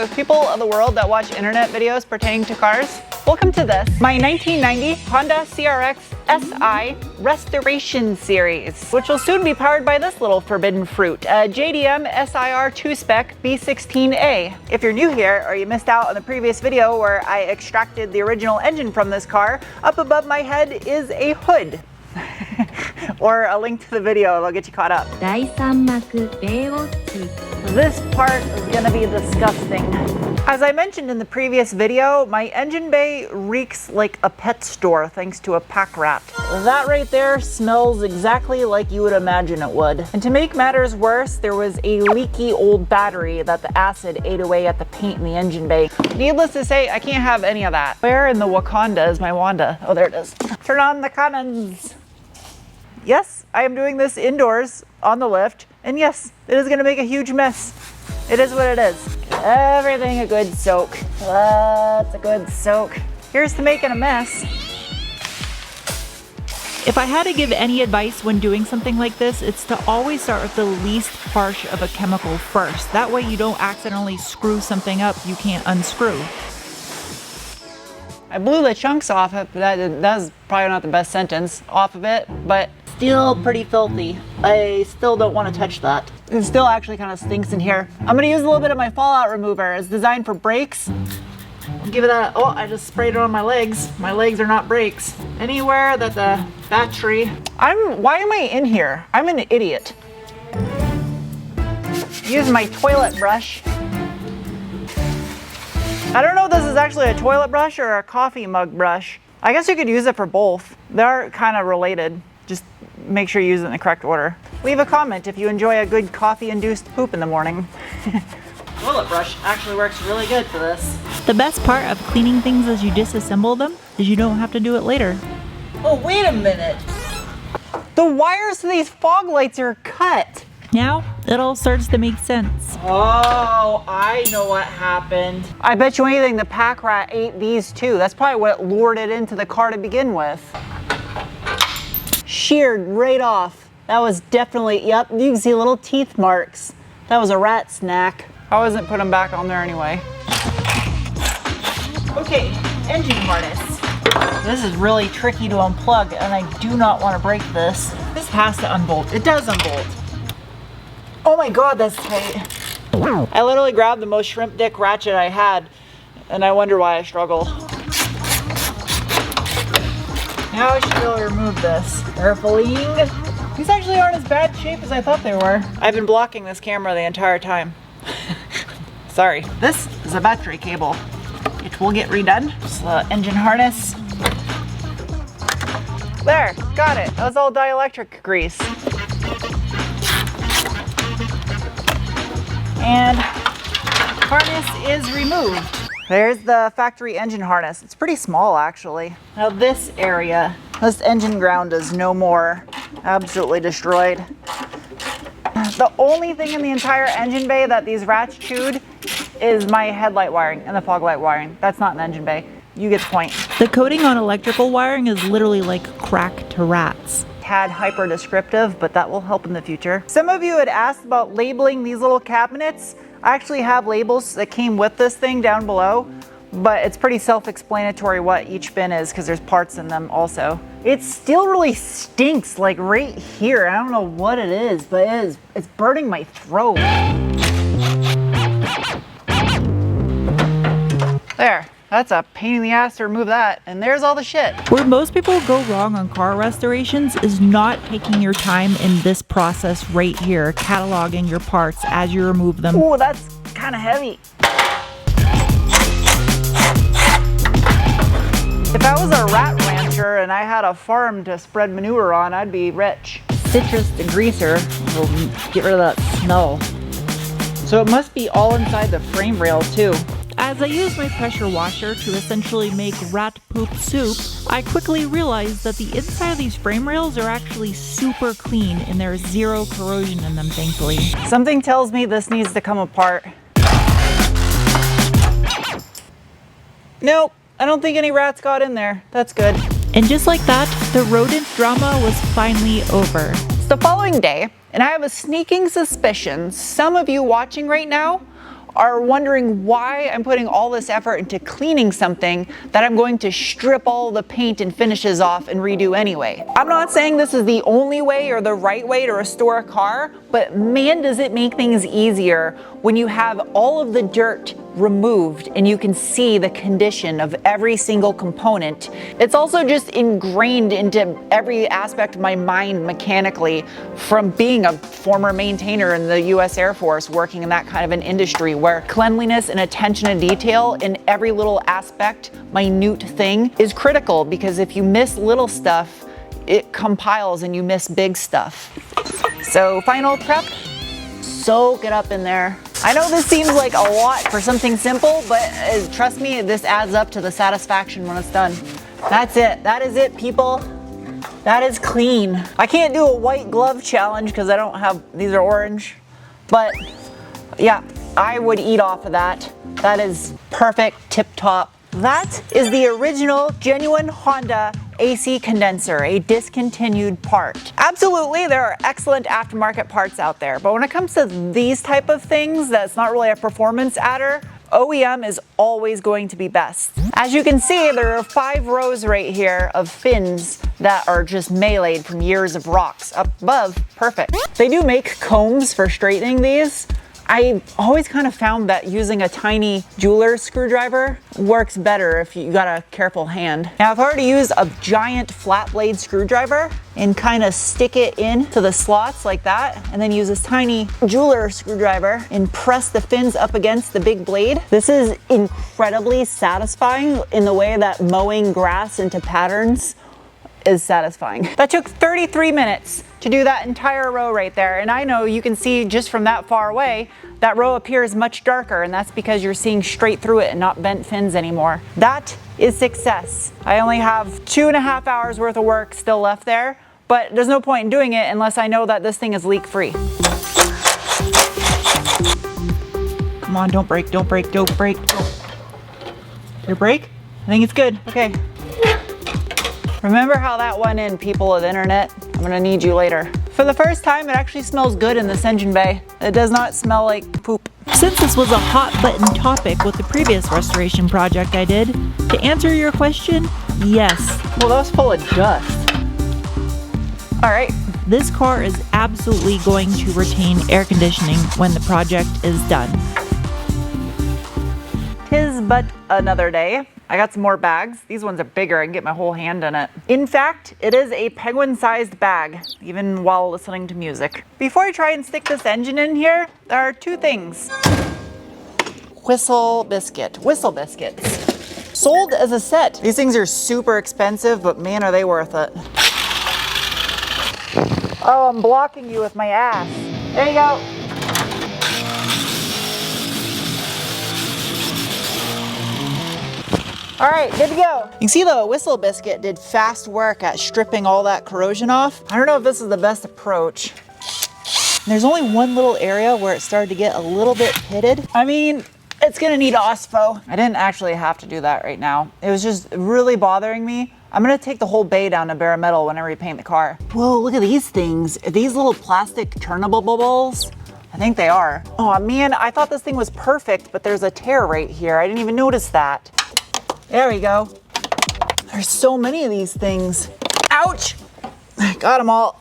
those people of the world that watch internet videos pertaining to cars. Welcome to this, my 1990 Honda CRX SI Restoration Series, which will soon be powered by this little forbidden fruit, a JDM SIR 2-spec B16A. If you're new here or you missed out on the previous video where I extracted the original engine from this car, up above my head is a hood. Or a link to the video, it'll get you caught up. This part is gonna be disgusting. As I mentioned in the previous video, my engine bay reeks like a pet store thanks to a pack rat. That right there smells exactly like you would imagine it would. And to make matters worse, there was a leaky old battery that the acid ate away at the paint in the engine bay. Needless to say, I can't have any of that. Where in the Wakanda is my Wanda? Oh, there it is. Turn on the cannons. Yes, I am doing this indoors on the lift, and yes, it is gonna make a huge mess. It is what it is. Everything a good soak. That's a good soak. Here's to making a mess. If I had to give any advice when doing something like this, it's to always start with the least harsh of a chemical first. That way you don't accidentally screw something up you can't unscrew. I blew the chunks off it, but that's probably not the best sentence off of it, but still pretty filthy. I still don't want to touch that. It still actually kind of stinks in here. I'm gonna use a little bit of my fallout remover. It's designed for brakes. I'll give it a, oh, I just sprayed it on my legs. My legs are not brakes. Anywhere that the battery, why am I in here? I'm an idiot. Use my toilet brush. I don't know if this is actually a toilet brush or a coffee mug brush. I guess you could use it for both. They're kind of related. Just make sure you use it in the correct order. Leave a comment if you enjoy a good coffee-induced poop in the morning. Toilet brush actually works really good for this. The best part of cleaning things as you disassemble them is you don't have to do it later. Oh, wait a minute. The wires to these fog lights are cut. Now it all starts to make sense. Oh, I know what happened. I bet you anything the pack rat ate these too. That's probably what lured it into the car to begin with. Sheared right off. That was definitely, yep, you can see little teeth marks. That was a rat snack. I wasn't putting them back on there anyway. Okay, engine harness. This is really tricky to unplug and I do not want to break this. This has to unbolt. It does unbolt. Oh my God, that's tight. I literally grabbed the most shrimp dick ratchet I had and I wonder why I struggle. Now I should be able to remove this. Carefully. These actually aren't as bad shape as I thought they were. I've been blocking this camera the entire time. Sorry. This is a battery cable. It will get redone. Just the engine harness. There, got it. That was all dielectric grease. And harness is removed. There's the factory engine harness. It's pretty small actually. Now this area, this engine ground is no more. Absolutely destroyed. The only thing in the entire engine bay that these rats chewed is my headlight wiring and the fog light wiring. That's not an engine bay. You get the point. The coating on electrical wiring is literally like crack to rats. Tad hyper descriptive, but that will help in the future. Some of you had asked about labeling these little cabinets. I actually have labels that came with this thing down below, but it's pretty self-explanatory what each bin is because there's parts in them also. It still really stinks, like right here. I don't know what it is, but it's burning my throat. There. That's a pain in the ass to remove that, and there's all the shit. Where most people go wrong on car restorations is not taking your time in this process right here, cataloging your parts as you remove them. Ooh, that's kind of heavy. If I was a rat rancher and I had a farm to spread manure on, I'd be rich. Citrus degreaser will get rid of that smell. So it must be all inside the frame rail too. As I used my pressure washer to essentially make rat poop soup, I quickly realized that the inside of these frame rails are actually super clean and there's zero corrosion in them, thankfully. Something tells me this needs to come apart. Nope, I don't think any rats got in there. That's good. And just like that, the rodent drama was finally over. It's the following day, and I have a sneaking suspicion some of you watching right now are wondering why I'm putting all this effort into cleaning something that I'm going to strip all the paint and finishes off and redo anyway. I'm not saying this is the only way or the right way to restore a car, but man, does it make things easier when you have all of the dirt removed and you can see the condition of every single component. It's also just ingrained into every aspect of my mind mechanically from being a former maintainer in the US Air Force, working in that kind of an industry where cleanliness and attention to detail in every little aspect, minute thing, is critical, because if you miss little stuff, it compiles and you miss big stuff. So final prep, soak it up in there. I know this seems like a lot for something simple, but trust me, this adds up to the satisfaction when it's done. That's it. That is it, people. That is clean. I can't do a white glove challenge because I don't have, these are orange. But yeah, I would eat off of that. That is perfect, tip top. That is the original genuine Honda AC condenser, a discontinued part. Absolutely, there are excellent aftermarket parts out there, but when it comes to these type of things, that's not really a performance adder, OEM is always going to be best. As you can see, there are 5 rows right here of fins that are just meleeed from years of rocks. Up above, perfect. They do make combs for straightening these. I always kind of found that using a tiny jeweler's screwdriver works better if you got a careful hand. Now I've already used a giant flat blade screwdriver and kind of stick it into the slots like that, and then use this tiny jeweler's screwdriver and press the fins up against the big blade. This is incredibly satisfying in the way that mowing grass into patterns is satisfying. That took 33 minutes to do that entire row right there. And I know you can see just from that far away, that row appears much darker, and that's because you're seeing straight through it and not bent fins anymore. That is success. I only have 2.5 hours worth of work still left there, but there's no point in doing it unless I know that this thing is leak free. Come on, don't break, don't break, don't break. Your brake? I think it's good. Okay. Remember how that went in, people of the internet? I'm gonna need you later. For the first time, it actually smells good in this engine bay. It does not smell like poop. Since this was a hot button topic with the previous restoration project I did, to answer your question, yes. Well, that was full of dust. All right. This car is absolutely going to retain air conditioning when the project is done. 'Tis but another day. I got some more bags. These ones are bigger. I can get my whole hand in it. In fact, it is a penguin-sized bag, even while listening to music. Before I try and stick this engine in here, there are 2 things. Whistle biscuits. Sold as a set. These things are super expensive, but man, are they worth it. Oh, I'm blocking you with my ass. There you go. All right, good to go. You can see the Whistle Biscuit did fast work at stripping all that corrosion off. I don't know if this is the best approach. There's only one little area where it started to get a little bit pitted. I mean, it's gonna need OSPO. I didn't actually have to do that right now. It was just really bothering me. I'm gonna take the whole bay down to bare metal when I repaint the car. Whoa, look at these things. Are these little plastic turnable balls? I think they are. Oh man, I thought this thing was perfect, but there's a tear right here. I didn't even notice that. There we go. There's so many of these things. Ouch! Got them all.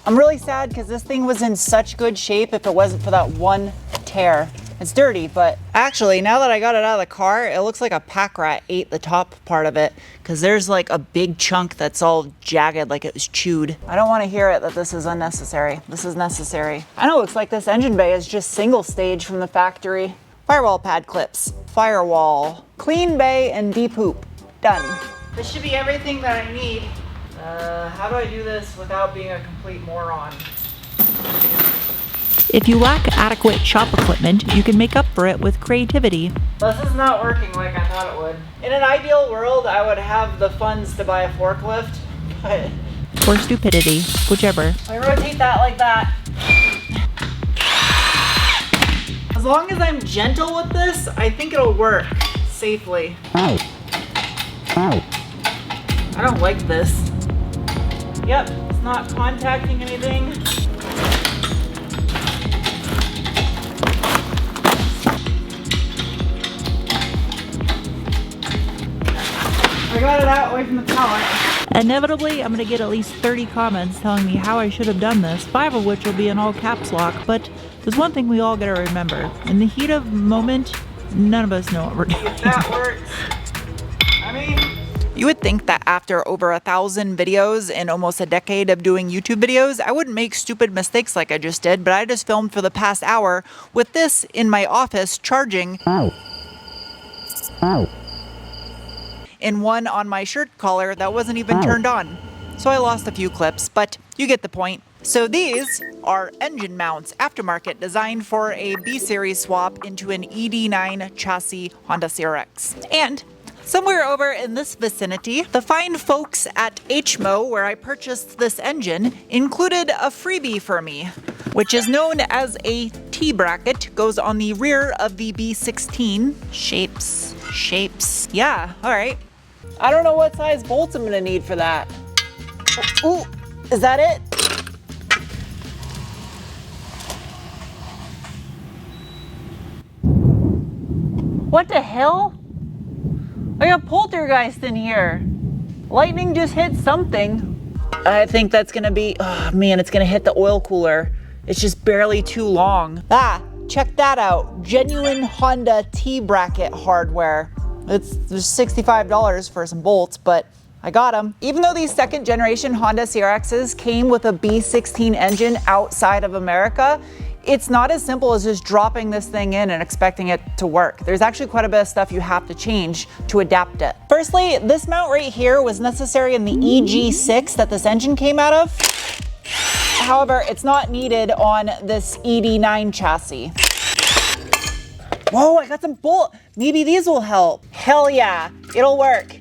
I'm really sad because this thing was in such good shape if it wasn't for that one tear. It's dirty, but actually, now that I got it out of the car, it looks like a pack rat ate the top part of it because there's like a big chunk that's all jagged like it was chewed. I don't want to hear it that this is unnecessary. This is necessary. I know it looks like this engine bay is just single stage from the factory. Firewall pad clips, firewall, clean bay, and de-poop. Done. This should be everything that I need. How do I do this without being a complete moron? If you lack adequate shop equipment, you can make up for it with creativity. This is not working like I thought it would. In an ideal world, I would have the funds to buy a forklift, but... Or stupidity, whichever. I rotate that like that. As long as I'm gentle with this, I think it'll work safely. I don't like this. Yep, it's not contacting anything. got it out away from the pallet. Inevitably, I'm gonna get at least 30 comments telling me how I should have done this, 5 of which will be in all caps lock, but there's one thing we all gotta remember. In the heat of moment, none of us know what we're doing. If that works. I mean, you would think that after over 1,000 videos and almost a decade of doing YouTube videos, I wouldn't make stupid mistakes like I just did, but I just filmed for the past hour with this in my office charging. And one on my shirt collar that wasn't even turned on. So I lost a few clips, but you get the point. So these are engine mounts, aftermarket, designed for a B-Series swap into an ED9 chassis Honda CRX. And somewhere over in this vicinity, the fine folks at HMO, where I purchased this engine, included a freebie for me, which is known as a T-bracket, goes on the rear of the B16. Shapes. Yeah, all right. I don't know what size bolts I'm gonna need for that. Ooh, is that it? What the hell? I got poltergeist in here. Lightning just hit something. I think that's gonna be, oh man, it's gonna hit the oil cooler. It's just barely too long. Ah, check that out. Genuine Honda T-bracket hardware. It's $65 for some bolts, but I got them. Even though these second generation Honda CRXs came with a B16 engine outside of America, it's not as simple as just dropping this thing in and expecting it to work. There's actually quite a bit of stuff you have to change to adapt it. Firstly, this mount right here was necessary in the EG6 that this engine came out of. However, it's not needed on this ED9 chassis. Whoa, I got some bolt. Maybe these will help. Hell yeah, it'll work.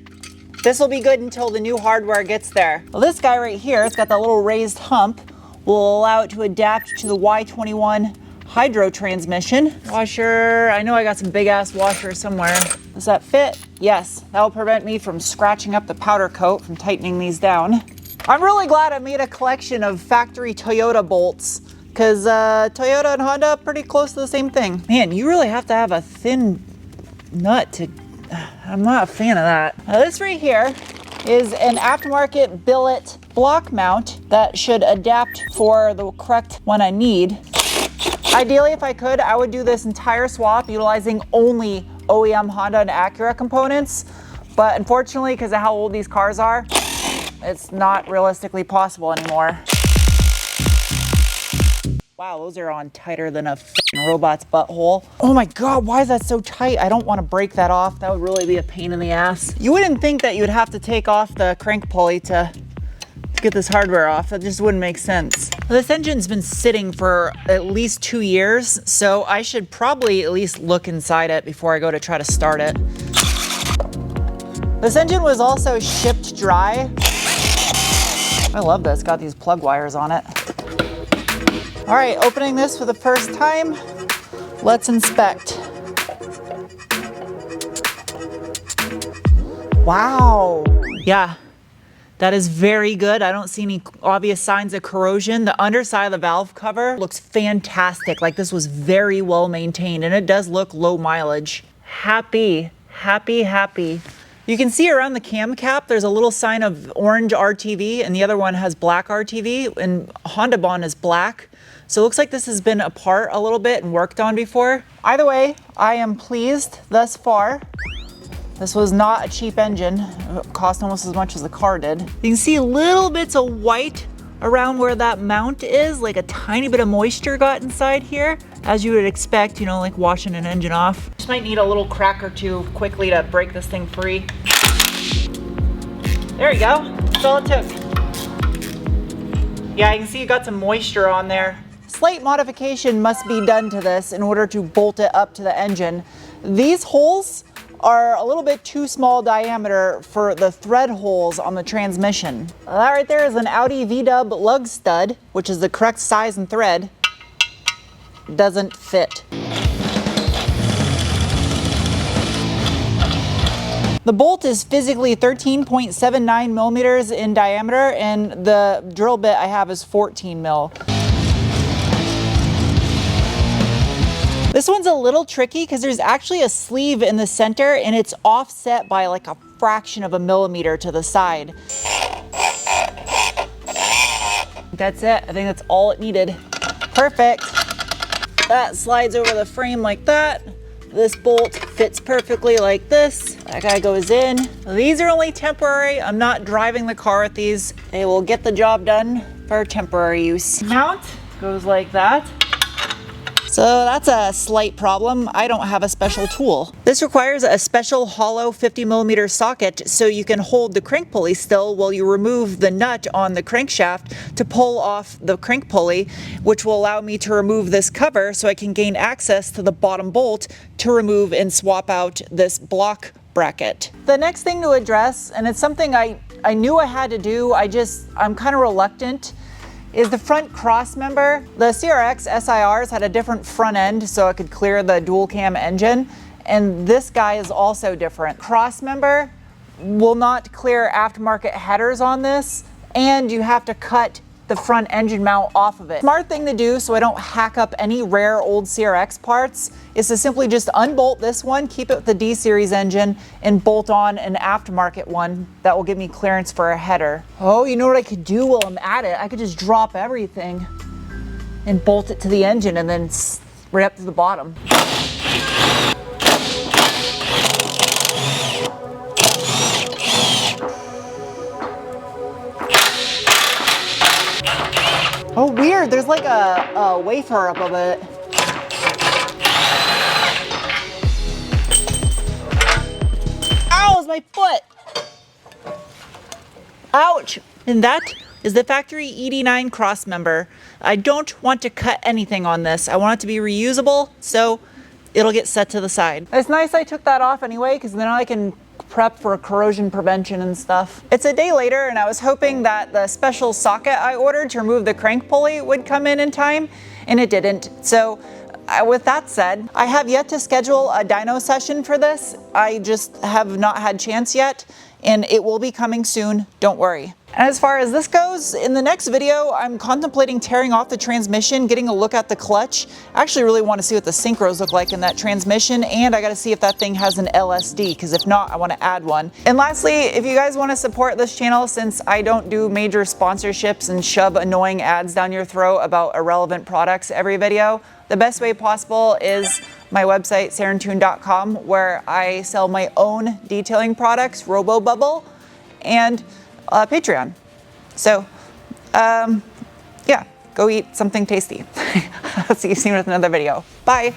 This will be good until the new hardware gets there. Well, this guy right here, it's got that little raised hump, will allow it to adapt to the Y21 hydro transmission. Washer, I know I got some big ass washers somewhere. Does that fit? Yes, that will prevent me from scratching up the powder coat from tightening these down. I'm really glad I made a collection of factory Toyota bolts, because Toyota and Honda pretty close to the same thing. Man, you really have to have a thin nut to, I'm not a fan of that. Now this right here is an aftermarket billet block mount that should adapt for the correct one I need. Ideally, if I could, I would do this entire swap utilizing only OEM Honda and Acura components, but unfortunately, because of how old these cars are, it's not realistically possible anymore. Wow, those are on tighter than a f***ing robot's butthole. Oh my God, why is that so tight? I don't want to break that off. That would really be a pain in the ass. You wouldn't think that you would have to take off the crank pulley to get this hardware off. That just wouldn't make sense. This engine's been sitting for at least 2 years, so I should probably at least look inside it before I go to try to start it. This engine was also shipped dry. I love this, got these plug wires on it. All right, opening this for the first time. Let's inspect. Wow. Yeah, that is very good. I don't see any obvious signs of corrosion. The underside of the valve cover looks fantastic. Like this was very well maintained, and it does look low mileage. Happy. You can see around the cam cap, there's a little sign of orange RTV, and the other one has black RTV, and Honda Bond is black. So it looks like this has been apart a little bit and worked on before. Either way, I am pleased thus far. This was not a cheap engine. It cost almost as much as the car did. You can see little bits of white around where that mount is, like a tiny bit of moisture got inside here, as you would expect, you know, like washing an engine off. Just might need a little crack or two quickly to break this thing free. There you go, that's all it took. Yeah, you can see you got some moisture on there. Slight modification must be done to this in order to bolt it up to the engine. These holes are a little bit too small diameter for the thread holes on the transmission. That right there is an Audi V-dub lug stud, which is the correct size and thread. Doesn't fit. The bolt is physically 13.79 millimeters in diameter, and the drill bit I have is 14 mil. This one's a little tricky because there's actually a sleeve in the center and it's offset by like a fraction of a millimeter to the side. That's it. I think that's all it needed. Perfect. That slides over the frame like that. This bolt fits perfectly like this. That guy goes in. These are only temporary. I'm not driving the car with these. They will get the job done for temporary use. Mount goes like that. So that's a slight problem. I don't have a special tool. This requires a special hollow 50mm socket so you can hold the crank pulley still while you remove the nut on the crankshaft to pull off the crank pulley, which will allow me to remove this cover so I can gain access to the bottom bolt to remove and swap out this block bracket. The next thing to address, and it's something I knew I had to do, I'm kind of reluctant, is the front cross member. The CRX SIRs had a different front end so it could clear the dual cam engine, and this guy is also different. Cross member will not clear aftermarket headers on this, and you have to cut the front engine mount off of it. Smart thing to do so I don't hack up any rare old CRX parts is to simply just unbolt this one, keep it with the D series engine, and bolt on an aftermarket one that will give me clearance for a header. Oh, you know what I could do while I'm at it? I could just drop everything and bolt it to the engine and then right up to the bottom. Oh, weird. There's like a wafer up of it. Ow, it's my foot. Ouch. And that is the factory ED9 cross member. I don't want to cut anything on this. I want it to be reusable, so it'll get set to the side. It's nice I took that off anyway, because then I can prep for corrosion prevention and stuff. It's a day later, and I was hoping that the special socket I ordered to remove the crank pulley would come in time, and it didn't. So with that said, I have yet to schedule a dyno session for this. I just have not had chance yet, and it will be coming soon, don't worry. And as far as this goes, in the next video, I'm contemplating tearing off the transmission, getting a look at the clutch. I actually really want to see what the synchros look like in that transmission, and I got to see if that thing has an LSD, because if not, I want to add one. And lastly, if you guys want to support this channel, since I don't do major sponsorships and shove annoying ads down your throat about irrelevant products every video, the best way possible is my website, sarentune.com, where I sell my own detailing products, RoboBubble, and Patreon. So, yeah, go eat something tasty. I'll see you soon with another video. Bye.